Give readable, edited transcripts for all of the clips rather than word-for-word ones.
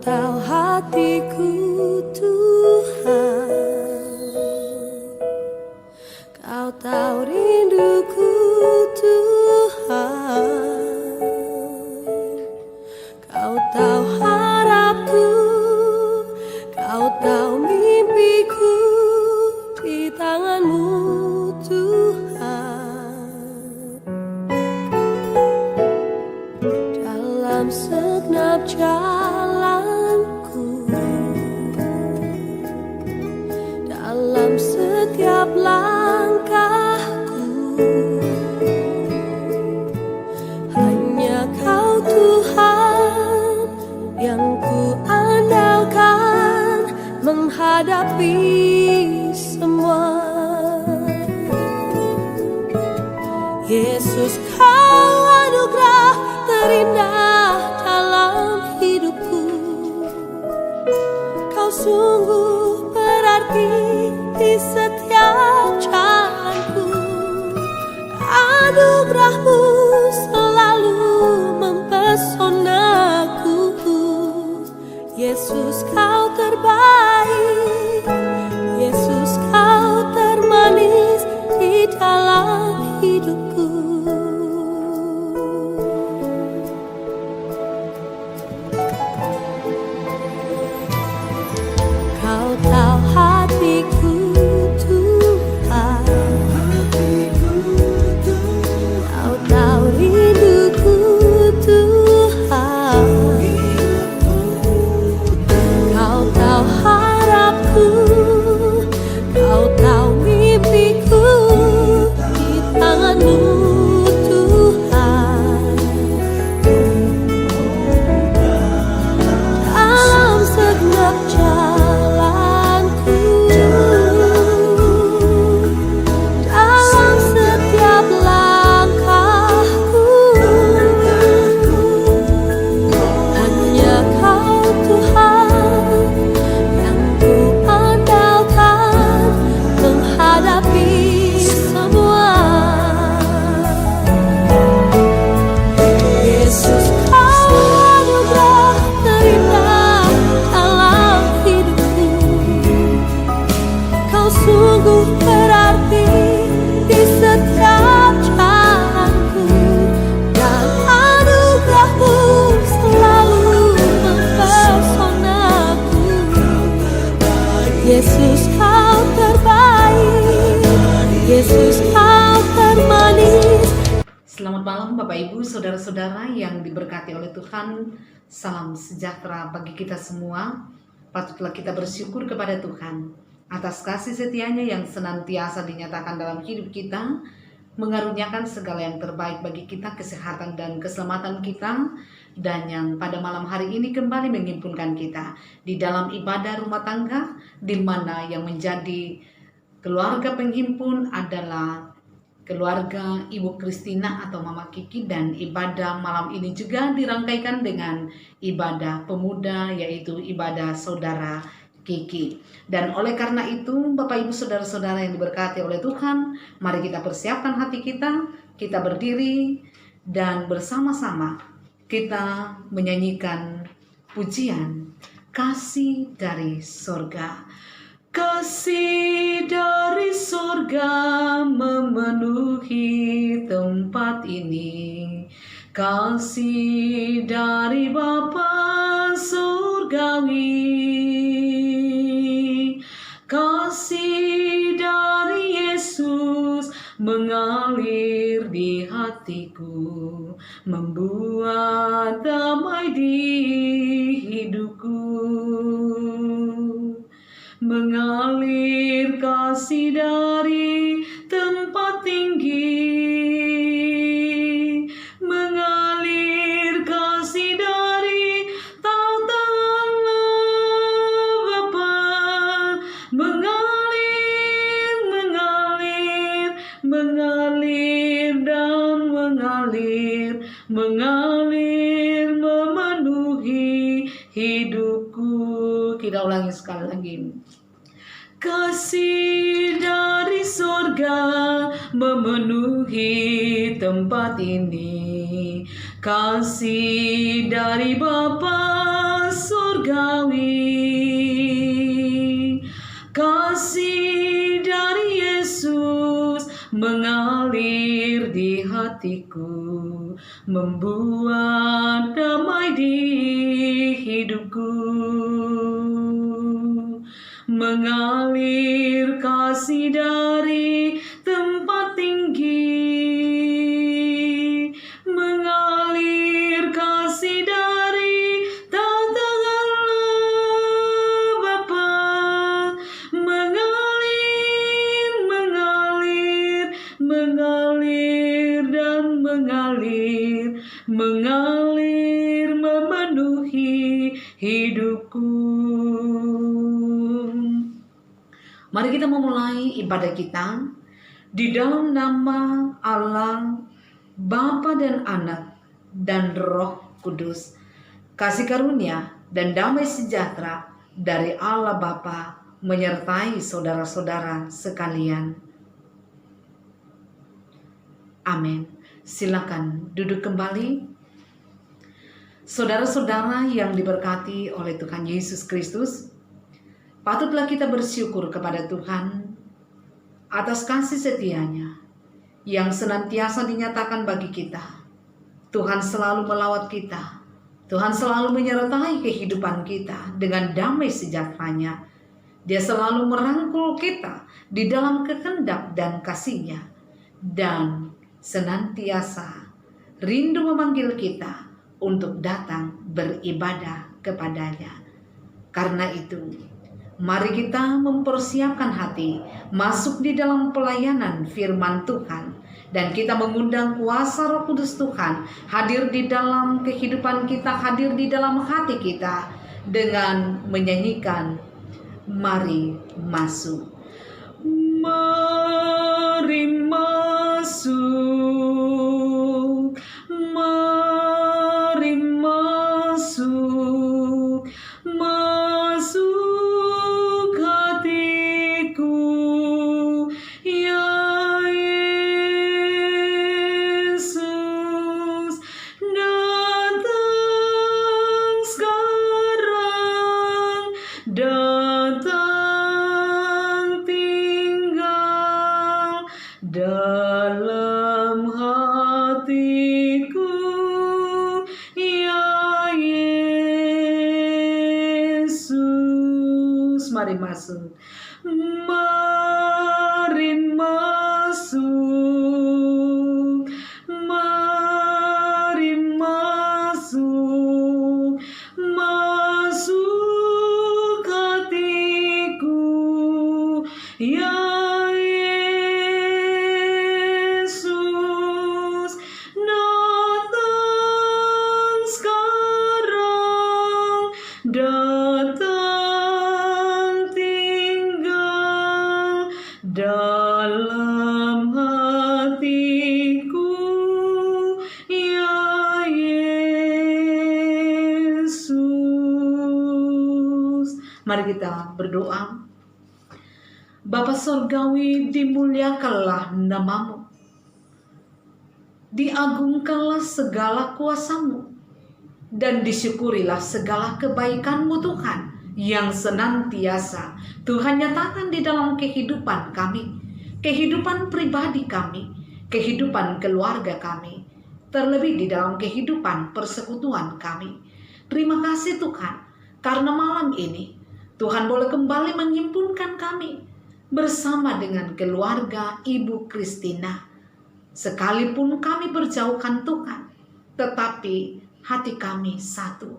tahu hatiku Tuhan, Kau tahu rinduku Tuhan, Kau tahu harapku, Kau tahu mimpiku di tangan-Mu Tuhan. Dalam segenap jalanku, dalam setiap langkahku, hanya Kau Tuhan yang ku andalkan menghadapi semua. Yesus, Kau anugerah terindah dalam hidupku. Kau sungguh berarti di setiap jalanku. Anugerah-Mu selalu mempesonaku. Yesus, Kau terbaik. Yesus, Kau termanis di dalam hidupku. Kau tahu hatiku Tuhan, Kau tahu rinduku Tuhan, Kau tahu harapku, Kau tahu mimpiku di tangan-Mu Tuhan. Dalam segenap jalanku, dalam setiap langkahku, hanya Kau Tuhan yang ku andalkan menghadapi semua. Yesus, Kau anugerah terindah dalam hidupku. Kau sungguh berarti di setiap jalanku, dan anugerah-Mu selalu mempesonaku. Yesus, Kau terbaik. Yesus, Kau termanis. Selamat malam Bapak Ibu, Saudara-saudara yang diberkati oleh Tuhan. Salam sejahtera bagi kita semua. Patutlah kita bersyukur kepada Tuhan atas kasih setianya yang senantiasa dinyatakan dalam hidup kita, mengaruniakan segala yang terbaik bagi kita, kesehatan dan keselamatan kita, dan yang pada malam hari ini kembali menghimpunkan kita di dalam ibadah rumah tangga, di mana yang menjadi keluarga penghimpun adalah keluarga Ibu Kristina atau Mama Kiki, dan ibadah malam ini juga dirangkaikan dengan ibadah pemuda, yaitu ibadah Saudara Kiki. Dan oleh karena itu, Bapak Ibu Saudara-saudara yang diberkati oleh Tuhan, mari kita persiapkan hati kita berdiri dan bersama-sama kita menyanyikan pujian Kasih dari Sorga. Kasih dari sorga memenuhi tempat ini. Kasih dari Bapa surgawi. Kasih dari Yesus mengalir di hatiku, membuat damai di hidupku. Mengalir kasih dari tempat tinggi, mengalir kasih dari tata Bapa, mengalir, mengalir, mengalir dan mengalir, mengalir memenuhi hidupku. Kita ulangi sekali lagi. Kasih dari sorga memenuhi tempat ini. Kasih dari Bapa surgawi. mengalir di hatiku, membuat damai di hidupku. Mengalir kasih dari tempat tinggi, mengalir kasih dari tata Allah Bapa, mengalir, mengalir, mengalir dan mengalir, mengalir memenuhi hidupku. Mari kita memulai ibadah kita di dalam nama Allah, Bapa dan Anak dan Roh Kudus. Kasih karunia dan damai sejahtera dari Allah Bapa menyertai saudara-saudara sekalian. Amin. Silakan duduk kembali. Saudara-saudara yang diberkati oleh Tuhan Yesus Kristus, patutlah kita bersyukur kepada Tuhan atas kasih setia-Nya yang senantiasa dinyatakan bagi kita. Tuhan selalu melawat kita. Tuhan selalu menyertai kehidupan kita dengan damai sejahtera-Nya. Dia selalu merangkul kita di dalam kehendak dan kasih-Nya, dan senantiasa rindu memanggil kita untuk datang beribadah kepada-Nya. Karena itu, mari kita mempersiapkan hati masuk di dalam pelayanan firman Tuhan, dan kita mengundang kuasa Roh Kudus Tuhan hadir di dalam kehidupan kita, hadir di dalam hati kita dengan menyanyikan Mari Masuk. Mari masuk, mari masuk, masuk hatiku, ya Yesus, datang sekarang, datang tinggal dalam hatiku, ya Yesus. Mari masuk, mari masuk, mari masuk, masuk hatiku, ya Yesus, datang sekarang, datang tinggal dalam hatiku, ya Yesus. Mari kita berdoa. Bapa Surgawi, dimuliakanlah namamu, diagungkanlah segala kuasamu, dan disyukurilah segala kebaikanmu Tuhan, yang senantiasa Tuhan nyatakan di dalam kehidupan kami, kehidupan pribadi kami, kehidupan keluarga kami, terlebih di dalam kehidupan persekutuan kami. Terima kasih Tuhan, karena malam ini Tuhan boleh kembali menghimpunkan kami bersama dengan keluarga Ibu Kristina. Sekalipun kami berjauhan Tuhan, tetapi hati kami satu,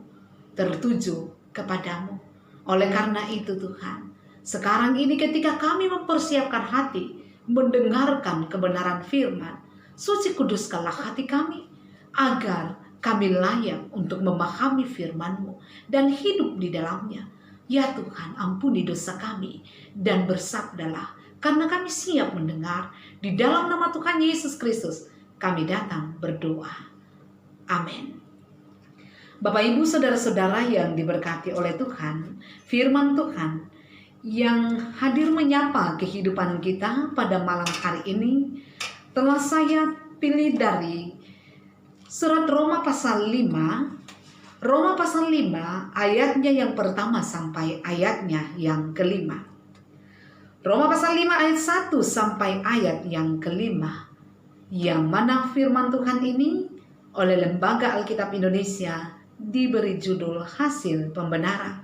tertuju kepadamu. Oleh karena itu Tuhan, sekarang ini ketika kami mempersiapkan hati, mendengarkan kebenaran firman, suci kuduskanlah hati kami, agar kami layak untuk memahami firman-Mu dan hidup di dalamnya. Ya Tuhan, ampuni dosa kami dan bersabdalah, karena kami siap mendengar. Di dalam nama Tuhan Yesus Kristus kami datang berdoa. Amin. Bapak Ibu saudara-saudara yang diberkati oleh Tuhan, firman Tuhan yang hadir menyapa kehidupan kita pada malam hari ini telah saya pilih dari surat Roma pasal 5, Roma pasal 5 ayatnya yang pertama sampai ayatnya yang kelima. Roma pasal 5 ayat 1 sampai ayat yang kelima, yang mana firman Tuhan ini oleh Lembaga Alkitab Indonesia diberi judul Hasil Pembenaran.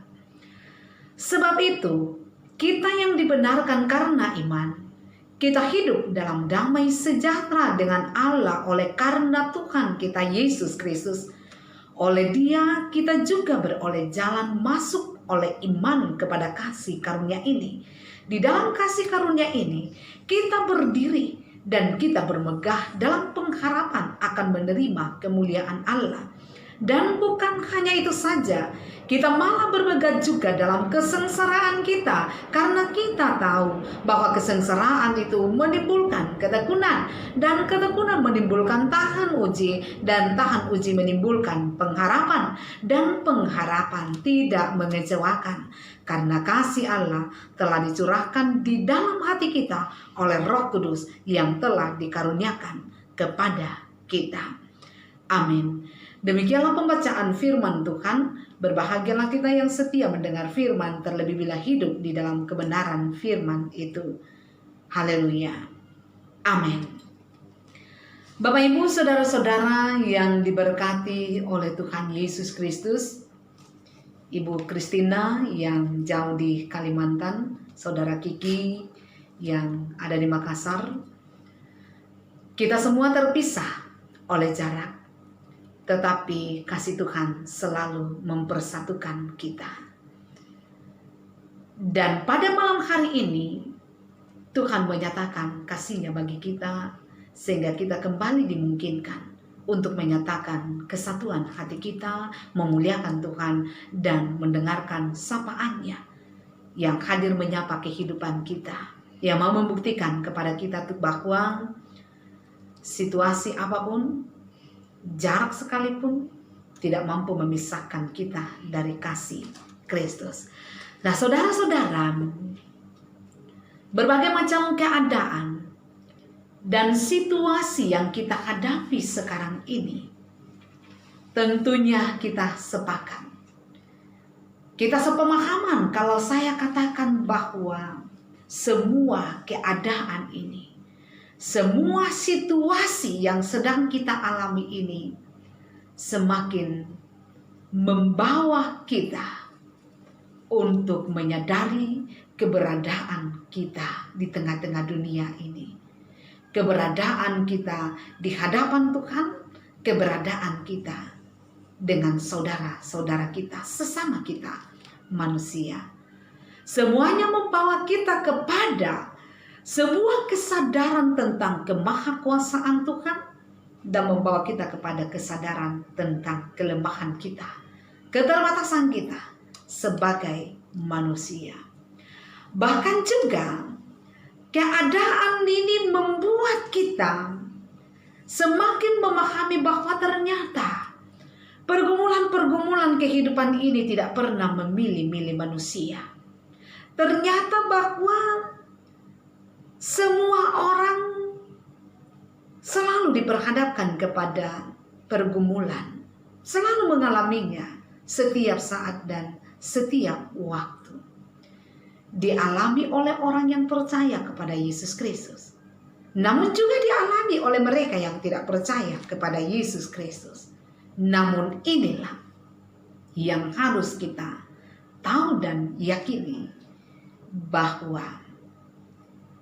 Sebab itu, kita yang dibenarkan karena iman, kita hidup dalam damai sejahtera dengan Allah oleh karena Tuhan kita Yesus Kristus. Oleh Dia kita juga beroleh jalan masuk oleh iman kepada kasih karunia ini. Di dalam kasih karunia ini kita berdiri dan kita bermegah dalam pengharapan akan menerima kemuliaan Allah. Dan bukan hanya itu saja, kita malah bermegah juga dalam kesengsaraan kita, karena kita tahu bahwa kesengsaraan itu menimbulkan ketekunan, dan ketekunan menimbulkan tahan uji, dan tahan uji menimbulkan pengharapan, dan pengharapan tidak mengecewakan, karena kasih Allah telah dicurahkan di dalam hati kita oleh Roh Kudus yang telah dikaruniakan kepada kita. Amin. Demikianlah pembacaan firman Tuhan. Berbahagialah kita yang setia mendengar firman, terlebih bila hidup di dalam kebenaran firman itu. Haleluya. Amin. Bapak Ibu saudara-saudara yang diberkati oleh Tuhan Yesus Kristus, Ibu Kristina yang jauh di Kalimantan, Saudara Kiki yang ada di Makassar, kita semua terpisah oleh jarak. Tetapi kasih Tuhan selalu mempersatukan kita. Dan pada malam hari ini, Tuhan menyatakan kasih-Nya bagi kita, sehingga kita kembali dimungkinkan untuk menyatakan kesatuan hati kita, memuliakan Tuhan, dan mendengarkan sapaan-Nya yang hadir menyapa kehidupan kita, yang mau membuktikan kepada kita bahwa situasi apapun, jarak sekalipun tidak mampu memisahkan kita dari kasih Kristus. Nah, saudara-saudara, berbagai macam keadaan dan situasi yang kita hadapi sekarang ini, tentunya kita sepakat. Kita sepemahaman kalau saya katakan bahwa semua keadaan ini, semua situasi yang sedang kita alami ini semakin membawa kita untuk menyadari keberadaan kita di tengah-tengah dunia ini. Keberadaan kita di hadapan Tuhan, keberadaan kita dengan saudara-saudara kita, sesama kita manusia. Semuanya membawa kita kepada sebuah kesadaran tentang kemahakuasaan Tuhan dan membawa kita kepada kesadaran tentang kelemahan kita, keterbatasan kita sebagai manusia. Bahkan juga keadaan ini membuat kita semakin memahami bahwa ternyata pergumulan-pergumulan kehidupan ini tidak pernah memilih-milih manusia. Ternyata bahwa semua orang selalu diperhadapkan kepada pergumulan, selalu mengalaminya setiap saat dan setiap waktu. Dialami oleh orang yang percaya kepada Yesus Kristus, namun juga dialami oleh mereka yang tidak percaya kepada Yesus Kristus. Namun inilah yang harus kita tahu dan yakini, bahwa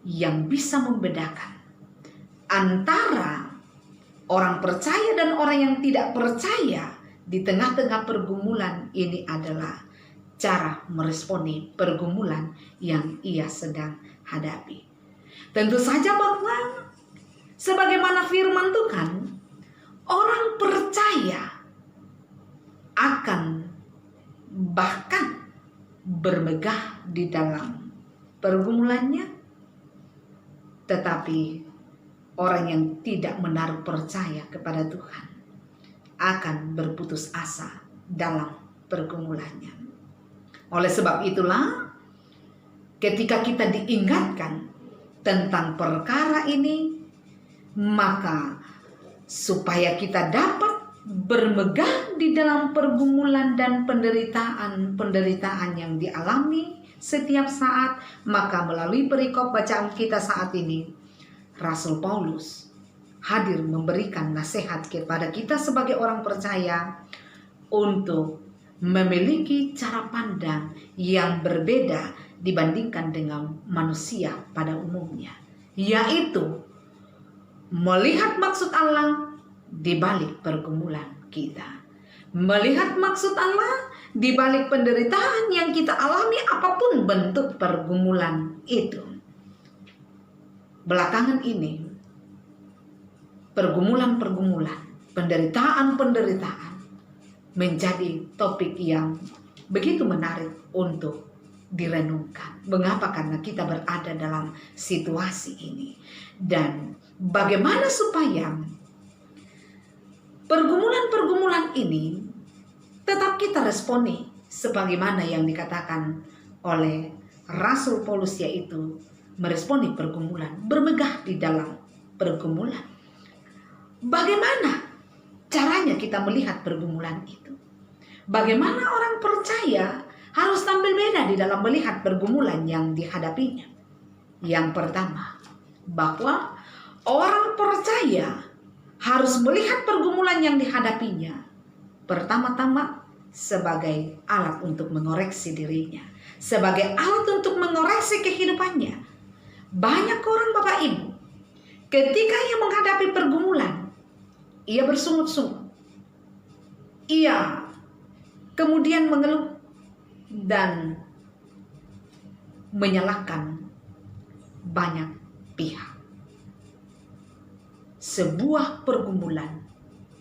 yang bisa membedakan antara orang percaya dan orang yang tidak percaya di tengah-tengah pergumulan ini adalah cara meresponi pergumulan yang ia sedang hadapi. Tentu saja bahwa sebagaimana firman Tuhan, orang percaya akan bahkan bermegah di dalam pergumulannya. Tetapi orang yang tidak menaruh percaya kepada Tuhan akan berputus asa dalam pergumulannya. Oleh sebab itulah, ketika kita diingatkan tentang perkara ini, maka supaya kita dapat bermegah di dalam pergumulan dan penderitaan yang dialami setiap saat. Maka melalui perikop bacaan kita saat ini, Rasul Paulus hadir memberikan nasihat kepada kita sebagai orang percaya untuk memiliki cara pandang yang berbeda dibandingkan dengan manusia pada umumnya, yaitu melihat maksud Allah di balik pergumulan kita, melihat maksud Allah di balik penderitaan yang kita alami, apapun bentuk pergumulan itu. Belakangan ini, pergumulan-pergumulan, penderitaan-penderitaan menjadi topik yang begitu menarik untuk direnungkan. Mengapa? Karena kita berada dalam situasi ini. Dan bagaimana supaya pergumulan-pergumulan ini tetap kita responi sebagaimana yang dikatakan oleh Rasul Paulus, yaitu meresponi pergumulan, bermegah di dalam pergumulan. Bagaimana caranya kita melihat pergumulan itu? Bagaimana orang percaya harus tampil beda di dalam melihat pergumulan yang dihadapinya? Yang pertama, bahwa orang percaya harus melihat pergumulan yang dihadapinya pertama-tama sebagai alat untuk mengoreksi dirinya, sebagai alat untuk mengoreksi kehidupannya. Banyak orang, Bapak Ibu, ketika ia menghadapi pergumulan, ia bersungut-sungut, ia kemudian mengeluh dan menyalahkan banyak pihak. Sebuah pergumulan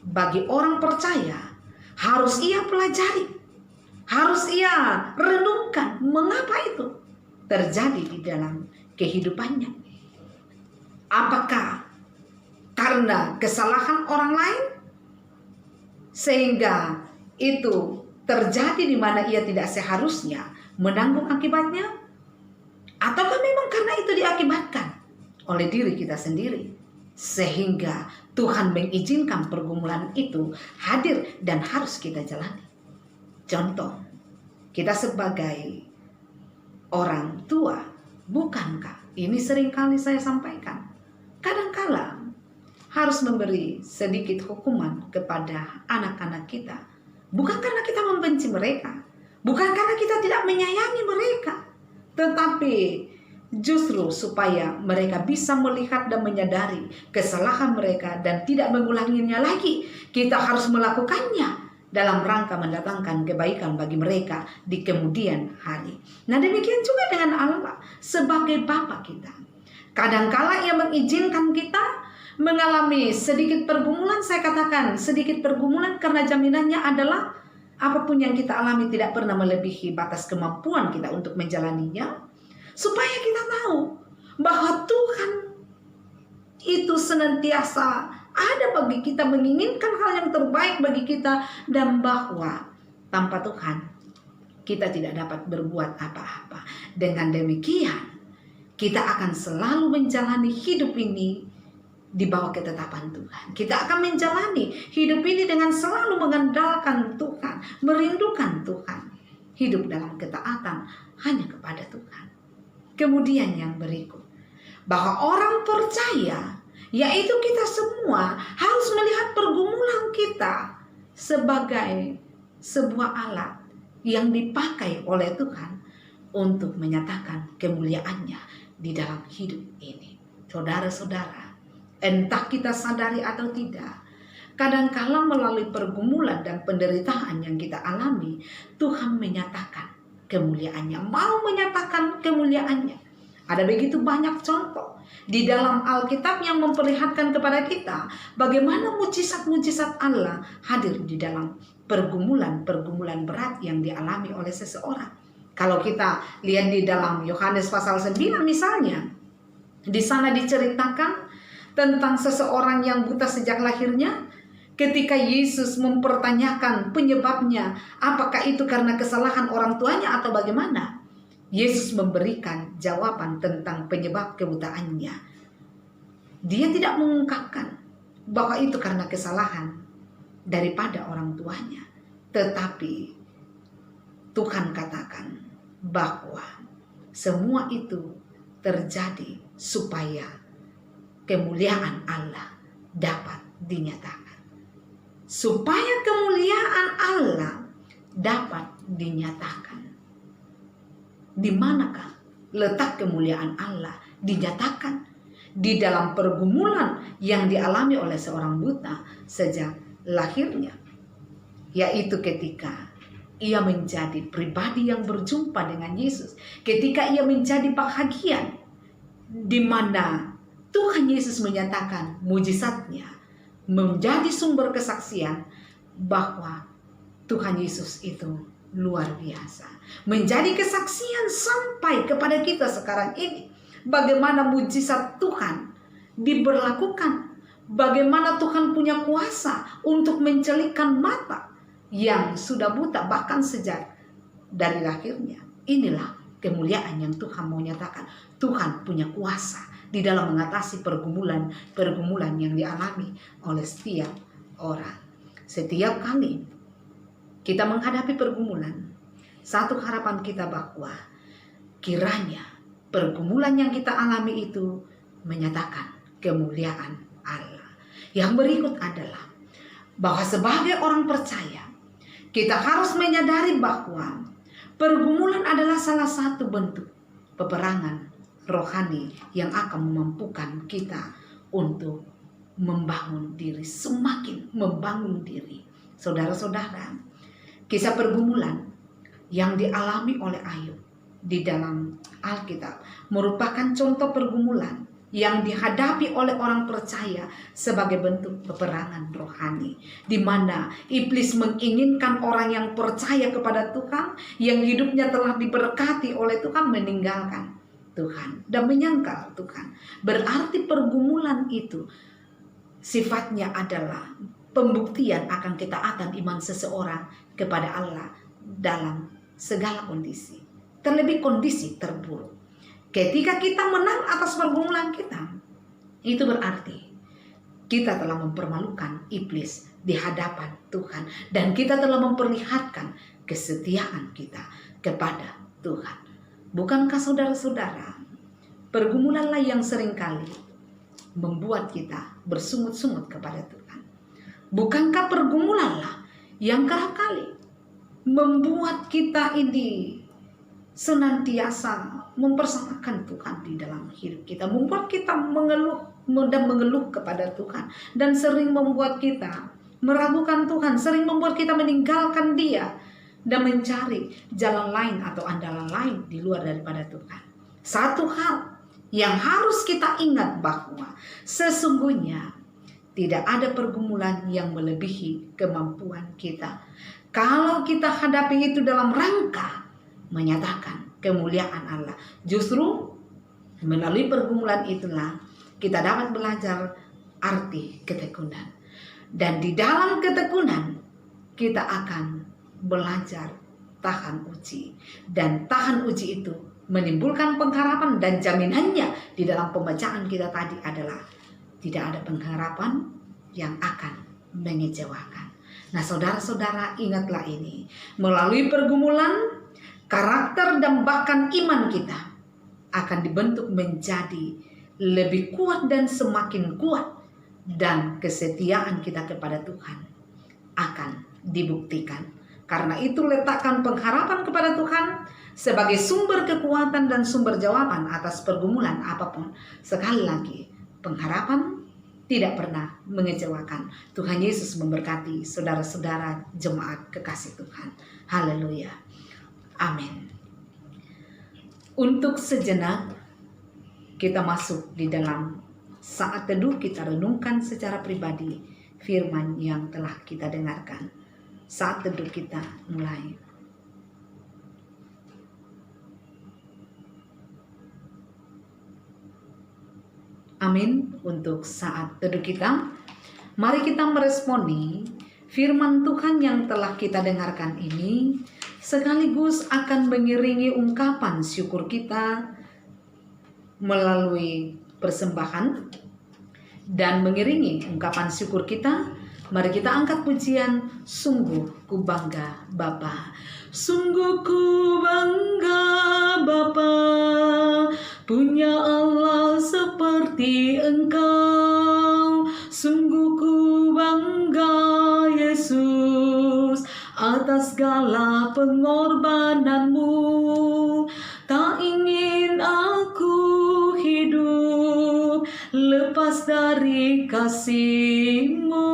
bagi orang percaya harus ia pelajari, harus ia renungkan mengapa itu terjadi di dalam kehidupannya. Apakah karena kesalahan orang lain sehingga itu terjadi di mana ia tidak seharusnya menanggung akibatnya? Ataukah memang karena itu diakibatkan oleh diri kita sendiri, sehingga Tuhan mengizinkan pergumulan itu hadir dan harus kita jalani? Contoh, kita sebagai orang tua, bukankah ini seringkali saya sampaikan, kadangkala harus memberi sedikit hukuman kepada anak-anak kita, bukan karena kita membenci mereka, bukan karena kita tidak menyayangi mereka, tetapi justru supaya mereka bisa melihat dan menyadari kesalahan mereka dan tidak mengulanginya lagi. Kita harus melakukannya dalam rangka mendatangkan kebaikan bagi mereka di kemudian hari. Nah, demikian juga dengan Allah sebagai Bapa kita. Kadangkala Ia mengizinkan kita mengalami sedikit pergumulan. Saya katakan sedikit pergumulan karena jaminannya adalah apapun yang kita alami tidak pernah melebihi batas kemampuan kita untuk menjalaninya, supaya kita tahu bahwa Tuhan itu senantiasa ada bagi kita, menginginkan hal yang terbaik bagi kita, dan bahwa tanpa Tuhan kita tidak dapat berbuat apa-apa. Dengan demikian kita akan selalu menjalani hidup ini di bawah ketetapan Tuhan. Kita akan menjalani hidup ini dengan selalu mengandalkan Tuhan, merindukan Tuhan, hidup dalam ketaatan hanya kepada Tuhan. Kemudian yang berikut, bahwa orang percaya, yaitu kita semua, harus melihat pergumulan kita sebagai sebuah alat yang dipakai oleh Tuhan untuk menyatakan kemuliaannya di dalam hidup ini. Saudara-saudara, entah kita sadari atau tidak, kadangkala melalui pergumulan dan penderitaan yang kita alami, Tuhan menyatakan kemuliaannya, mau menyatakan kemuliaannya. Ada begitu banyak contoh di dalam Alkitab yang memperlihatkan kepada kita bagaimana mujizat-mujizat Allah hadir di dalam pergumulan-pergumulan berat yang dialami oleh seseorang. Kalau kita lihat di dalam Yohanes pasal 9 misalnya, di sana diceritakan tentang seseorang yang buta sejak lahirnya. Ketika Yesus mempertanyakan penyebabnya, apakah itu karena kesalahan orang tuanya atau bagaimana? Yesus memberikan jawaban tentang penyebab kebutaannya. Dia tidak mengungkapkan bahwa itu karena kesalahan daripada orang tuanya, tetapi Tuhan katakan bahwa semua itu terjadi supaya kemuliaan Allah dapat dinyatakan. Supaya kemuliaan Allah dapat dinyatakan. Di manakah letak kemuliaan Allah dinyatakan? Di dalam pergumulan yang dialami oleh seorang buta sejak lahirnya, yaitu ketika ia menjadi pribadi yang berjumpa dengan Yesus, ketika ia menjadi bahagian, di mana Tuhan Yesus menyatakan mujizatnya menjadi sumber kesaksian bahwa Tuhan Yesus itu luar biasa, menjadi kesaksian sampai kepada kita sekarang ini. Bagaimana mujizat Tuhan diberlakukan, bagaimana Tuhan punya kuasa untuk mencelikkan mata yang sudah buta bahkan sejak dari lahirnya. Inilah kemuliaan yang Tuhan mau nyatakan. Tuhan punya kuasa di dalam mengatasi pergumulan yang dialami oleh setiap orang. Setiap kali kita menghadapi pergumulan, satu harapan kita bahwa kiranya pergumulan yang kita alami itu menyatakan kemuliaan Allah. Yang berikut adalah bahwa sebagai orang percaya, kita harus menyadari bahwa pergumulan adalah salah satu bentuk peperangan rohani yang akan memampukan kita untuk membangun diri, semakin membangun diri. Saudara-saudara, kisah pergumulan yang dialami oleh Ayub di dalam Alkitab merupakan contoh pergumulan yang dihadapi oleh orang percaya sebagai bentuk peperangan rohani, di mana iblis menginginkan orang yang percaya kepada Tuhan, yang hidupnya telah diberkati oleh Tuhan, meninggalkan Tuhan dan menyangkal Tuhan. Berarti pergumulan itu sifatnya adalah pembuktian akan ketaatan iman seseorang kepada Allah dalam segala kondisi. Terlebih kondisi terburuk. Ketika kita menang atas pergumulan kita, itu berarti kita telah mempermalukan iblis di hadapan Tuhan, dan kita telah memperlihatkan kesetiaan kita kepada Tuhan. Bukankah saudara-saudara, pergumulanlah yang seringkali membuat kita bersungut-sungut kepada Tuhan? Bukankah pergumulanlah yang kerap kali membuat kita ini senantiasa mempersamakan Tuhan di dalam hidup kita, membuat kita mengeluh kepada Tuhan, dan sering membuat kita meragukan Tuhan, sering membuat kita meninggalkan Dia dan mencari jalan lain atau andalan lain di luar daripada Tuhan. Satu hal yang harus kita ingat bahwa sesungguhnya tidak ada pergumulan yang melebihi kemampuan kita. Kalau kita hadapi itu dalam rangka menyatakan kemuliaan Allah, justru melalui pergumulan itulah kita dapat belajar arti ketekunan. Dan di dalam ketekunan kita akan belajar tahan uji. Dan tahan uji itu menimbulkan pengharapan, dan jaminannya di dalam pembacaan kita tadi adalah tidak ada pengharapan yang akan mengecewakan. Nah, saudara-saudara, ingatlah ini. Melalui pergumulan, karakter dan bahkan iman kita akan dibentuk menjadi lebih kuat dan semakin kuat, dan kesetiaan kita kepada Tuhan akan dibuktikan. Karena itu letakkan pengharapan kepada Tuhan sebagai sumber kekuatan dan sumber jawaban atas pergumulan apapun. Sekali lagi, pengharapan tidak pernah mengecewakan. Tuhan Yesus memberkati saudara-saudara jemaat kekasih Tuhan. Haleluya. Amin. Untuk sejenak kita masuk di dalam saat teduh, kita renungkan secara pribadi firman yang telah kita dengarkan. Saat teduh kita mulai. Amin. Untuk saat teduh kita, mari kita meresponi firman Tuhan yang telah kita dengarkan ini, sekaligus akan mengiringi ungkapan syukur kita melalui persembahan. Dan mengiringi ungkapan syukur kita, mari kita angkat pujian Sungguh Ku Bangga Bapa. Sungguh ku bangga Bapa, kasih-Mu.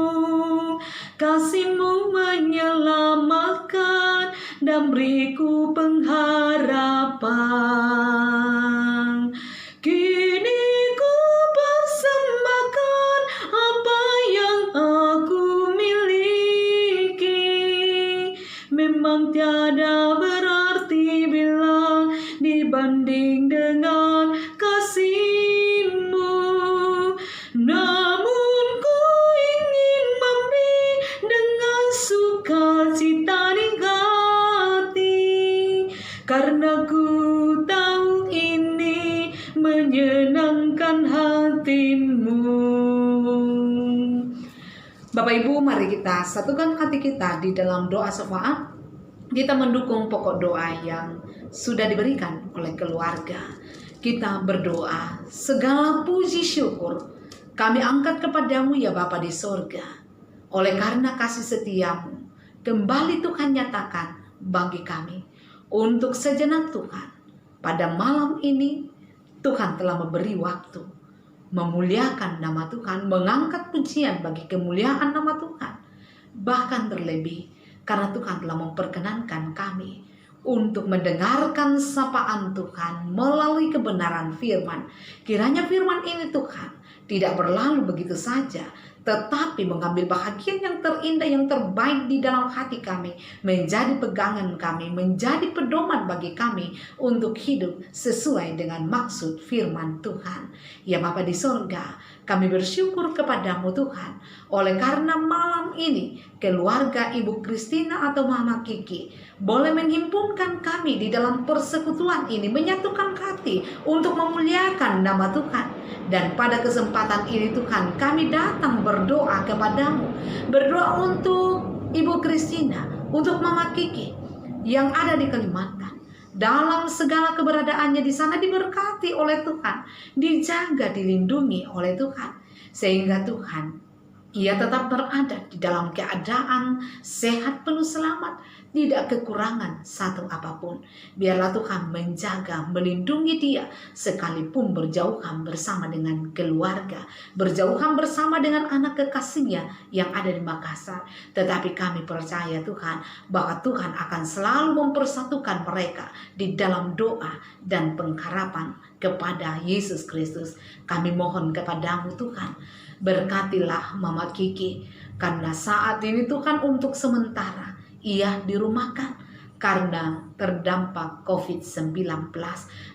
Kasih-Mu menyelamatkan dan beriku pengharapan. Kini ku persembahkan apa yang aku miliki. Memang tiada berarti bila dibanding dengan kasih-Mu. Namun ku ingin memberi dengan sukacita di hati, karena ku tahu ini menyenangkan hati-Mu. Bapak Ibu, mari kita satukan hati kita di dalam doa syafaat. Kita mendukung pokok doa yang sudah diberikan oleh keluarga. Kita berdoa, segala puji syukur kami angkat kepadamu ya Bapa di sorga. Oleh karena kasih setiamu, kembali Tuhan nyatakan bagi kami. Untuk sejenak Tuhan, pada malam ini Tuhan telah memberi waktu memuliakan nama Tuhan, mengangkat pujian bagi kemuliaan nama Tuhan. Bahkan terlebih karena Tuhan telah memperkenankan kami untuk mendengarkan sapaan Tuhan melalui kebenaran firman. Kiranya firman ini Tuhan tidak berlalu begitu saja, tetapi mengambil bahagian yang terindah, yang terbaik di dalam hati kami, menjadi pegangan kami, menjadi pedoman bagi kami untuk hidup sesuai dengan maksud firman Tuhan. Ya Bapa di sorga, kami bersyukur kepadamu Tuhan, oleh karena malam ini keluarga Ibu Christina atau Mama Kiki boleh menghimpunkan kami di dalam persekutuan ini, menyatukan hati untuk memuliakan nama Tuhan. Dan pada kesempatan ini Tuhan, kami datang berdoa kepadamu, berdoa untuk Ibu Christina, untuk Mama Kiki yang ada di Kalimantan. Dalam segala keberadaannya di sana diberkati oleh Tuhan, dijaga, dilindungi oleh Tuhan, sehingga Tuhan, ia tetap berada di dalam keadaan sehat, penuh selamat, tidak kekurangan satu apapun. Biarlah Tuhan menjaga, melindungi dia, sekalipun berjauhan bersama dengan keluarga, berjauhan bersama dengan anak kekasihnya yang ada di Makassar. Tetapi kami percaya Tuhan, bahwa Tuhan akan selalu mempersatukan mereka di dalam doa dan pengharapan kepada Yesus Kristus. Kami mohon kepadamu Tuhan, berkatilah Mama Kiki, karena saat ini Tuhan untuk sementara ia dirumahkan karena terdampak COVID-19.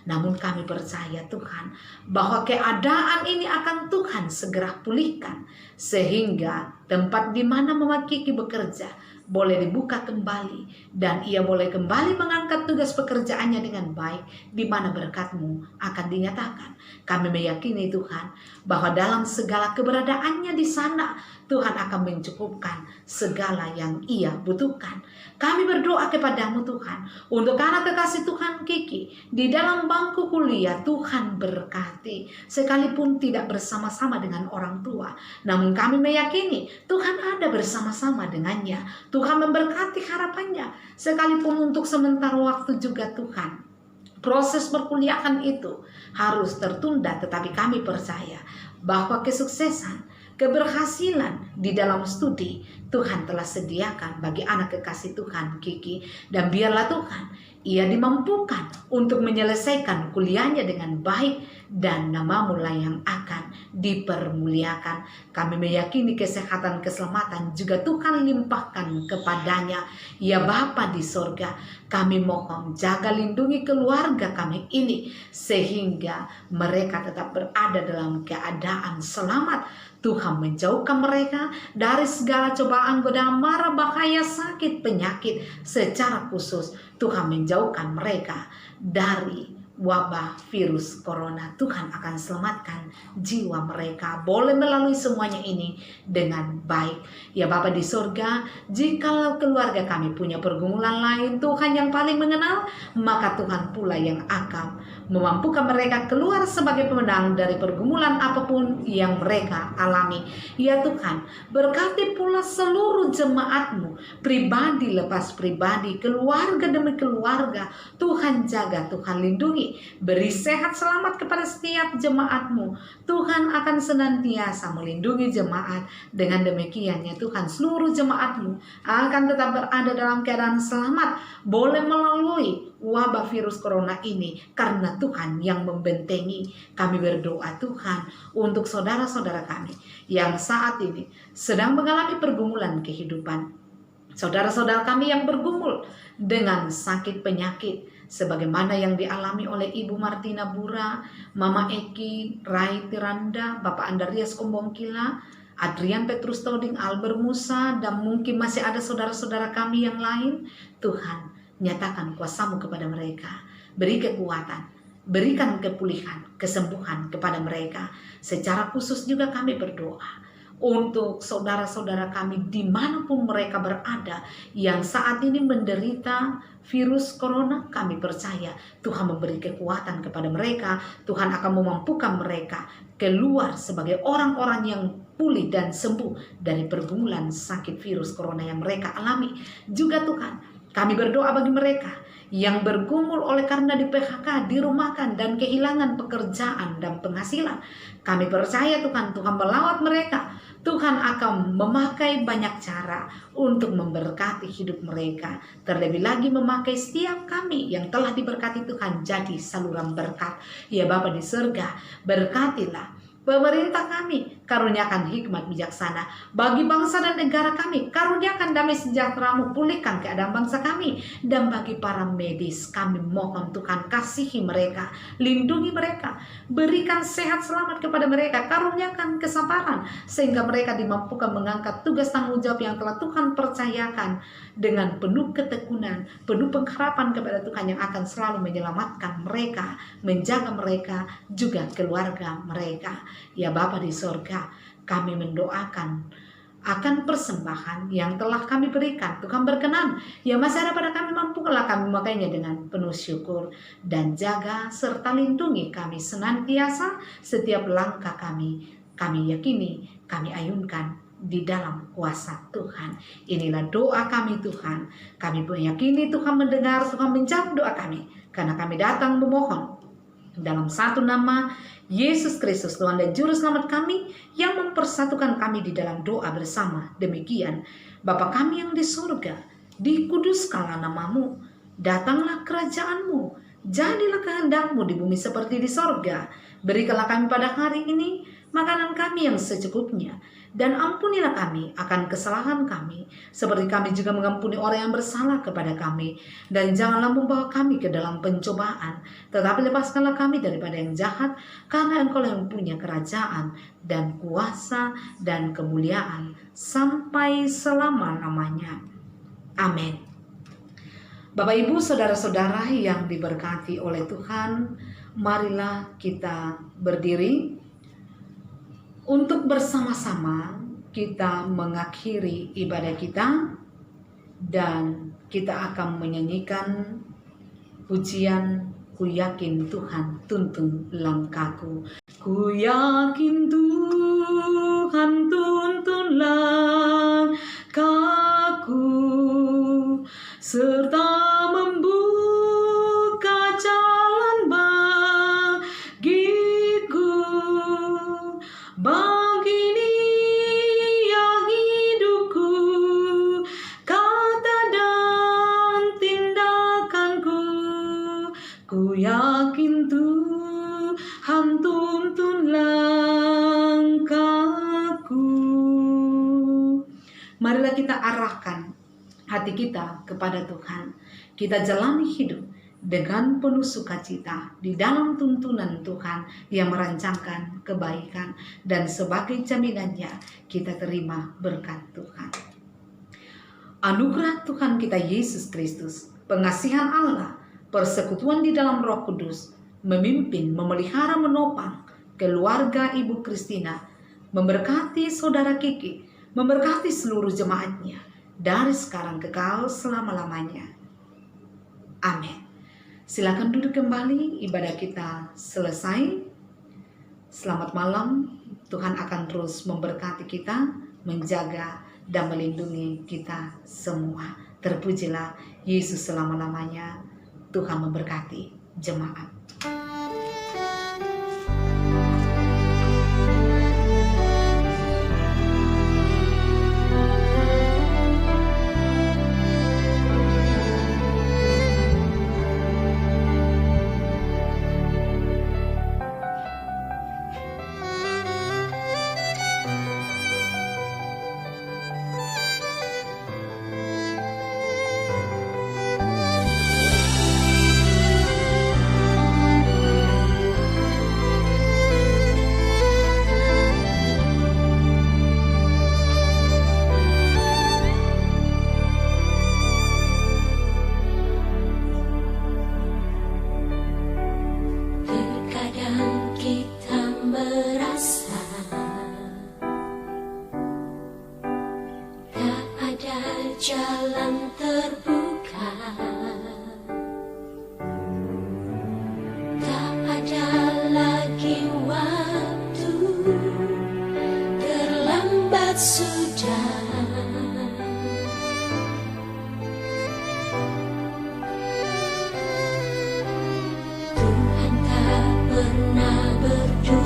Namun kami percaya Tuhan, bahwa keadaan ini akan Tuhan segera pulihkan, sehingga tempat di mana Mama Kiki bekerja boleh dibuka kembali, dan ia boleh kembali mengangkat tugas pekerjaannya dengan baik, di mana berkat-Mu akan dinyatakan. Kami meyakini Tuhan, bahwa dalam segala keberadaannya di sana, Tuhan akan mencukupkan segala yang ia butuhkan. Kami berdoa kepadamu Tuhan, untuk anak kekasih Tuhan Kiki, di dalam bangku kuliah Tuhan berkati, sekalipun tidak bersama-sama dengan orang tua. Namun kami meyakini Tuhan ada bersama-sama dengannya. Tuhan memberkati harapannya, sekalipun untuk sementara waktu juga Tuhan. Proses perkuliahan itu harus tertunda, tetapi kami percaya bahwa kesuksesan, keberhasilan di dalam studi Tuhan telah sediakan bagi anak kekasih Tuhan Kiki. Dan biarlah Tuhan, ia dimampukan untuk menyelesaikan kuliahnya dengan baik, dan nama-Mu lah yang akan dipermuliakan. Kami meyakini kesehatan, keselamatan juga Tuhan limpahkan kepadanya. Ya Bapa di sorga, kami mohon jaga lindungi keluarga kami ini, sehingga mereka tetap berada dalam keadaan selamat. Tuhan menjauhkan mereka dari segala cobaan, godaan, mara, bahaya, sakit, penyakit. Secara khusus Tuhan menjauhkan mereka dari wabah virus corona. Tuhan akan selamatkan jiwa mereka, boleh melalui semuanya ini dengan baik. Ya Bapa di sorga, jikalau keluarga kami punya pergumulan lain, Tuhan yang paling mengenal, maka Tuhan pula yang akan memampukan mereka keluar sebagai pemenang dari pergumulan apapun yang mereka alami. Ya Tuhan, berkati pula seluruh jemaat-Mu, pribadi lepas pribadi, keluarga demi keluarga. Tuhan jaga, Tuhan lindungi, ini. Beri sehat selamat kepada setiap jemaat-Mu. Tuhan akan senantiasa melindungi jemaat. Dengan demikian ya Tuhan, seluruh jemaat-Mu akan tetap berada dalam keadaan selamat, boleh melalui wabah virus corona ini, karena Tuhan yang membentengi. Kami berdoa Tuhan untuk saudara-saudara kami yang saat ini sedang mengalami pergumulan kehidupan. Saudara-saudara kami yang bergumul dengan sakit penyakit, sebagaimana yang dialami oleh Ibu Martina Bura, Mama Eki, Rai Tiranda, Bapak Andarias Kombongkila, Adrian Petrus Toding, Albert Musa, dan mungkin masih ada saudara-saudara kami yang lain. Tuhan, nyatakan kuasa-Mu kepada mereka. Beri kekuatan, berikan kepulihan, kesembuhan kepada mereka. Secara khusus juga kami berdoa untuk saudara-saudara kami dimanapun mereka berada yang saat ini menderita virus corona. Kami percaya Tuhan memberi kekuatan kepada mereka. Tuhan akan memampukan mereka keluar sebagai orang-orang yang pulih dan sembuh dari pergumulan sakit virus corona yang mereka alami. Juga Tuhan, kami berdoa bagi mereka yang bergumul oleh karena di PHK, dirumahkan, dan kehilangan pekerjaan dan penghasilan. Kami percaya Tuhan, Tuhan melawat mereka. Tuhan akan memakai banyak cara untuk memberkati hidup mereka. Terlebih lagi memakai setiap kami yang telah diberkati Tuhan jadi saluran berkat. Ya Bapa di surga, berkatilah pemerintah kami, karuniakan hikmat bijaksana bagi bangsa dan negara kami, karuniakan damai sejahtera-Mu, pulihkan keadaan bangsa kami. Dan bagi para medis, kami mohon Tuhan, kasihi mereka, lindungi mereka, berikan sehat selamat kepada mereka, karuniakan kesabaran sehingga mereka dimampukan mengangkat tugas tanggung jawab yang telah Tuhan percayakan dengan penuh ketekunan, penuh pengharapan kepada Tuhan yang akan selalu menyelamatkan mereka, menjaga mereka, juga keluarga mereka. Ya Bapa di sorga, kami mendoakan akan persembahan yang telah kami berikan. Tuhan berkenan, ya masih ada pada kami, mampulah kami memakainya dengan penuh syukur. Dan jaga serta lindungi kami senantiasa setiap langkah kami. Kami yakini, kami ayunkan di dalam kuasa Tuhan. Inilah doa kami Tuhan. Kami meyakini Tuhan mendengar, Tuhan menjawab doa kami. Karena kami datang memohon dalam satu nama Yesus Kristus, Tuhan dan Juru Selamat kami, yang mempersatukan kami di dalam doa bersama. Demikian, Bapa kami yang di surga, dikuduskanlah nama-Mu, datanglah kerajaan-Mu, jadilah kehendak-Mu di bumi seperti di sorga. Berikanlah kami pada hari ini makanan kami yang secukupnya, dan ampunilah kami akan kesalahan kami, seperti kami juga mengampuni orang yang bersalah kepada kami. Dan janganlah membawa kami ke dalam pencobaan, tetapi lepaskanlah kami daripada yang jahat, karena Engkau yang punya kerajaan dan kuasa dan kemuliaan sampai selama-lamanya. Amin. Bapak Ibu saudara-saudara yang diberkati oleh Tuhan, marilah kita berdiri untuk bersama-sama kita mengakhiri ibadah kita, dan kita akan menyanyikan pujian Ku Yakin Tuhan Tuntun Langkahku. Ku yakin Tuhan tuntun langkahku, serta membuka jalan bagiku. Begini yang hidupku, kata dan tindakanku. Ku yakin Tuhan tuntun langkahku. Marilah kita arahkan hati kita kepada Tuhan. Kita jalani hidup dengan penuh sukacita di dalam tuntunan Tuhan yang merancangkan kebaikan, dan sebagai jaminannya kita terima berkat Tuhan. Anugerah Tuhan kita Yesus Kristus, pengasihan Allah, persekutuan di dalam Roh Kudus, memimpin, memelihara, menopang keluarga Ibu Kristina, memberkati saudara Kiki, memberkati seluruh jemaatnya dari sekarang kekal selama-lamanya. Amin. Silakan duduk kembali, ibadah kita selesai. Selamat malam, Tuhan akan terus memberkati kita, menjaga dan melindungi kita semua. Terpujilah Yesus selama-lamanya. Tuhan memberkati jemaat.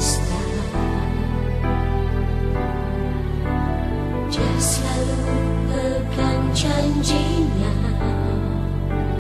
Yesus